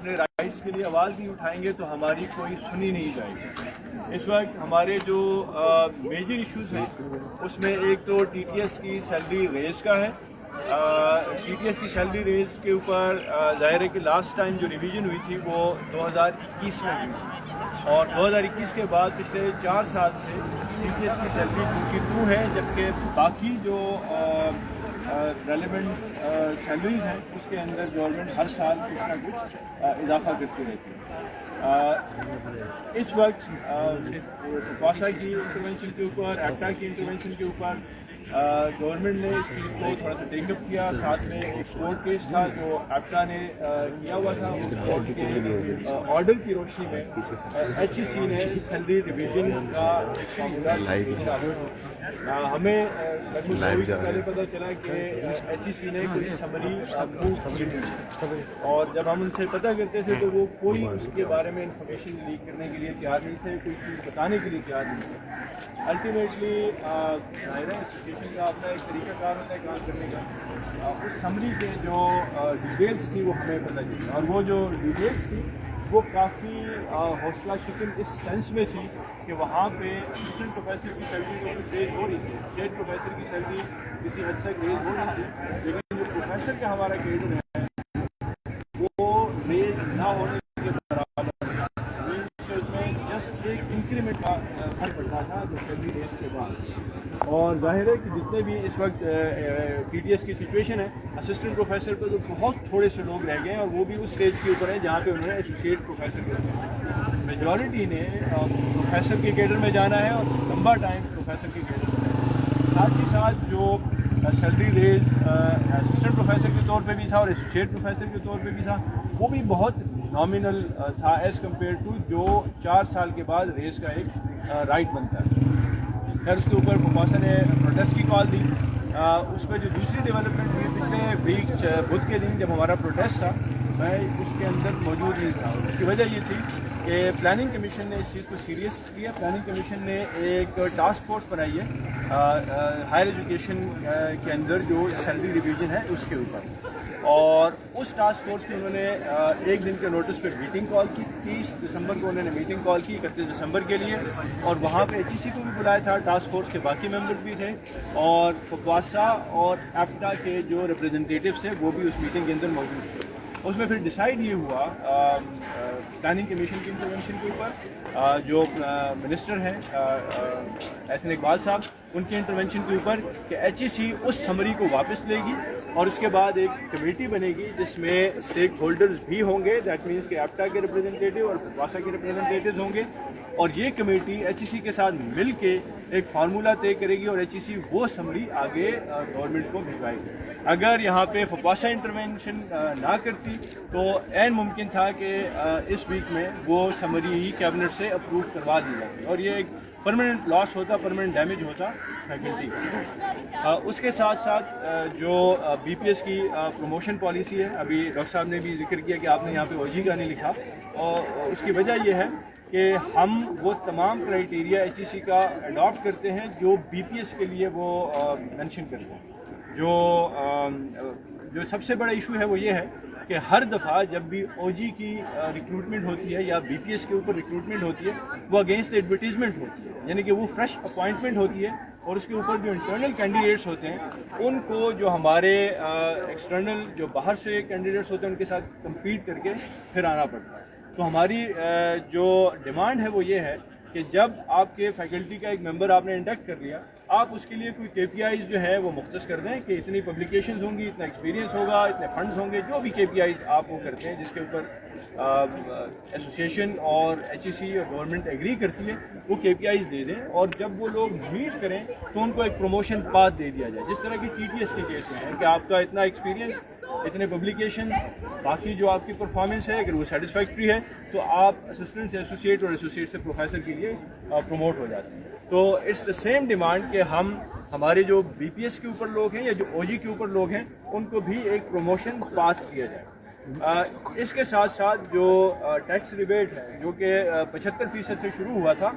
اپنے رائٹس کے لیے آواز نہیں اٹھائیں گے تو ہماری کوئی سنی نہیں جائے گی۔ اس وقت ہمارے جو میجر ایشوز ہیں اس میں ایک تو ٹی ٹی ایس کی سیلری ریز کا ہے۔ ٹی ٹی ایس کی سیلری ریز کے اوپر ظاہر ہے کہ لاسٹ ٹائم جو ریویژن ہوئی تھی وہ 2021 میں ہوئی تھی، اور 2021 کے بعد پچھلے 4 سال سے ٹی ٹی ایس کی سیلری 22 ہے، جبکہ باقی جو ریلیونٹ سیلریز ہیں اس کے اندر گورنمنٹ ہر سال کچھ نہ کچھ اضافہ کرتی رہتی ہے۔ اس وقت پاسا کی انٹرونشن کے اوپر، ایپٹا کی انٹرونشن کے اوپر گورنمنٹ نے اس چیز کو تھوڑا سا ٹیک اپ کیا۔ ساتھ میں ایک کورٹ کیس تھا جو ایپٹا نے کیا ہوا تھا، اس کورٹ کے آرڈر کی روشنی میں ایچ ای سی نے سیلری ڈویژن کا ہمیں پہلے پتہ چلا کہ ایچ ای سی نے کوئی سمری اپروو کی تھی، اور جب ہم ان سے پتہ کرتے تھے تو وہ کوئی اس کے بارے میں انفارمیشن لیک کرنے کے لیے تیار نہیں تھے، کوئی چیز بتانے کے لیے تیار نہیں تھے۔ الٹیمیٹلی ایسوسیشن کا اپنا ایک طریقہ کار ہوتا ہے کام کرنے کا، اس سمری کے جو ڈیٹیلس تھی وہ ہمیں پتہ چلی، اور وہ جو ڈیٹیلس تھی وہ کافی حوصلہ شکن اس سینس میں تھی کہ وہاں پہ اسسٹنٹ پروفیسر کی سیلری تو کچھ ریز ہو رہی تھی، اسٹیٹ پروفیسر کی سیلری کسی حد تک ریز ہو رہی تھی، لیکن جو پروفیسر کا ہمارا کیڈر ہے وہ ریز نہ ہونے کے برابر مینس کہ اس میں جسٹ ایک انکریمنٹ کا فرق پڑتا تھا جو سیلری ریز کے بعد۔ اور ظاہر ہے کہ جتنے بھی اس وقت ٹی ٹی ایس کی سچویشن ہے، اسسٹنٹ پروفیسر پہ تو بہت تھوڑے سے لوگ رہ گئے ہیں، اور وہ بھی اس اسٹیج کے اوپر ہیں جہاں پہ انہوں نے ایسوسیٹ پروفیسر کیا۔ میجورٹی نے پروفیسر کے کیڈر میں جانا ہے اور لمبا ٹائم پروفیسر کے کیڈر میں جانا ہے۔ ساتھ ہی ساتھ جو سیلری ریز اسسٹنٹ پروفیسر کے طور پہ بھی تھا اور ایسوسیٹ پروفیسر کے طور پہ بھی تھا، وہ بھی بہت نامنل تھا ایز کمپیئر ٹو جو 4 سال کے بعد ریز کا ایک رائٹ بنتا ہے۔ خیر اس کے اوپر فوپاسا نے پروٹیسٹ کی کال دی۔ اس میں جو دوسری ڈیولپمنٹ ہوئی پچھلے ویک بدھ کے دن جب ہمارا پروٹیسٹ تھا، میں اس کے اندر موجود نہیں تھا۔ اس کی وجہ یہ تھی کہ پلاننگ کمیشن نے اس چیز کو سیریس کیا۔ پلاننگ کمیشن نے ایک ٹاسک فورس بنائی ہے ہائر ایجوکیشن کے اندر جو سیلری ڈویژن ہے اس کے اوپر، اور اس ٹاسک فورس کی انہوں نے 1 دن کے نوٹس پہ میٹنگ کال کی۔ 30 دسمبر کو انہوں نے میٹنگ کال کی 31 دسمبر کے لیے، اور وہاں پہ ایچ ای سی کو بھی بلایا تھا، ٹاسک فورس کے باقی ممبر بھی تھے، اور فوپاسا اور ایپٹا کے جو ریپرزنٹیٹیوز تھے وہ بھی اس میٹنگ کے اندر موجود تھے۔ اس میں پھر ڈیسائیڈ یہ ہوا پلاننگ کمیشن کی انٹرونشن کے اوپر، جو منسٹر ہیں احسن اقبال صاحب، ان کی انٹرونشن کے اوپر کہ ایچ ای سی اس سمری کو واپس لے گی، اور اس کے بعد ایک کمیٹی بنے گی جس میں اسٹیک ہولڈرز بھی ہوں گے، دیٹ مینس کہ ایپٹا کے ریپرزنٹیٹیو اور فوپاسا کے ریپرزنٹیٹیوز ہوں گے، اور یہ کمیٹی ایچ ای سی کے ساتھ مل کے ایک فارمولا طے کرے گی، اور ایچ ای سی وہ سمری آگے گورنمنٹ کو بھجوائے گی۔ اگر یہاں پہ فوپاسا انٹرونشن نہ کرتی تو عین ممکن تھا کہ اس ویک میں وہ سمری ہی کیبنٹ سے اپروو کروا دی جاتی، اور یہ ایک پرماننٹ لاس ہوتا، پرماننٹ ڈیمیج ہوتا فیکلٹی کا۔ اس کے ساتھ ساتھ جو بی پی ایس کی پروموشن پالیسی ہے، ابھی ڈاکٹر صاحب نے بھی ذکر کیا کہ آپ نے یہاں پہ او جی کا نہیں لکھا، اور اس کی وجہ یہ ہے کہ ہم وہ تمام کرائیٹیریا ایچ ای سی کا اڈاپٹ کرتے ہیں جو بی پی ایس کے لیے وہ مینشن کرتے ہیں۔ جو سب سے بڑا ایشو ہے وہ یہ ہے کہ ہر دفعہ جب بھی او جی کی ریکروٹمنٹ ہوتی ہے یا بی پی ایس کے اوپر ریکروٹمنٹ ہوتی ہے، وہ اگینسٹ ایڈورٹیزمنٹ ہوتی ہے، یعنی کہ وہ فریش اپوائنٹمنٹ ہوتی ہے، اور اس کے اوپر جو انٹرنل کینڈیڈیٹس ہوتے ہیں ان کو جو ہمارے ایکسٹرنل جو باہر سے کینڈیڈیٹس ہوتے ہیں ان کے ساتھ کمپیٹ کر کے پھر آنا پڑتا ہے۔ تو ہماری جو ڈیمانڈ ہے وہ یہ ہے کہ جب آپ کے فیکلٹی کا ایک ممبر آپ نے انڈکٹ کر لیا، آپ اس کے لیے کوئی کے پی آئیز جو ہے وہ مختص کر دیں کہ اتنی پبلیکیشنز ہوں گی، اتنا ایکسپیرینس ہوگا، اتنے فنڈز ہوں گے، جو بھی کے پی آئیز آپ وہ کرتے ہیں جس کے اوپر ایسوسیشن اور ایچ ای سی اور گورنمنٹ ایگری کرتی ہے، وہ کے پی آئیز دے دیں، اور جب وہ لوگ میٹ کریں تو ان کو ایک پروموشن پاتھ دے دیا جائے، جس طرح کی ٹی ٹی ایس کے کیس میں ہے کہ آپ کا اتنا ایکسپیرینس، اتنے پبلیکیشن، باقی جو آپ کی پرفارمنس ہے اگر وہ سیٹسفیکٹری ہے تو آپ اسسٹنٹ سے ایسوسیٹ اور ایسوسیٹ سے پروفیسر کے لیے پروموٹ ہو جاتے ہیں۔ تو اٹس دا سیم ڈیمانڈ کہ ہمارے جو بی پی ایس کے اوپر لوگ ہیں یا جو او جی کے اوپر لوگ ہیں ان کو بھی ایک پروموشن پاس کیا جائے۔ اس کے ساتھ ساتھ جو ٹیکس ریبیٹ ہے جو کہ 75% سے شروع ہوا تھا،